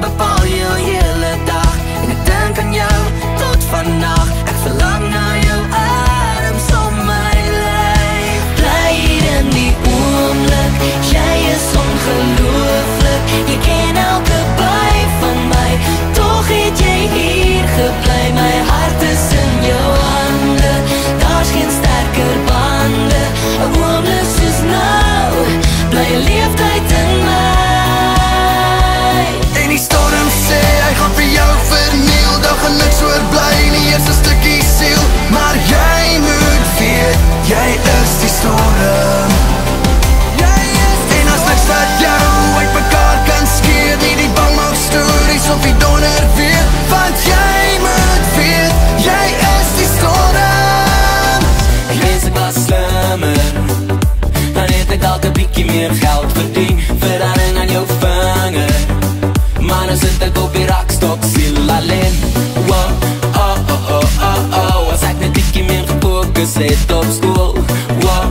bepaal jou hele dag. En ek dink aan jou tot vannacht. Ek verlang na jou arms om my lyf. Bly hier in die oomblik, jy is ongelooflik. Jy ken elke by van my, toch het jy hier gebly. My hart is in jou hande, daar's geen sterker bande. 'n oomblik soos nou, bly 'n leeftyd in my. En die storm sê, hy gaan vir jou verniel. Daar gaan niks oorbly nie, eers 'n stukkie siel. Maar jy moet weet, jy is die storm. En as niks wat jou uit mekaar kan skeer nie, die bang maak stories of die donder weer. Want jy moet weet, jy is die storm. Ek wens ek was slimmer, dan het ek dalk 'n bietjie meer geld verdien. Verraring aan jou vinger, maar nou sit ek op die rakstok siel alleen. Wow, oh, oh, oh, oh, oh. As ek net bietjie meer gefokus het op school. Wow,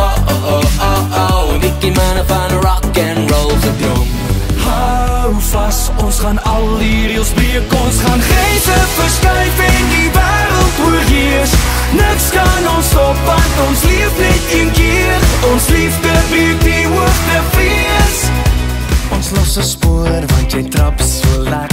oh, oh, oh, oh, oh. 'n bietjie minder van rock and roll gedroom. Hou vas, ons gaan al die reels breek. Ons gaan grense verskuif en die wêreld oorheers. Niks kan ons stop, want ons leef net een keer. Ons liefde breek die hoogte vrees. Ons los 'n spoor, want jy trap so lekker.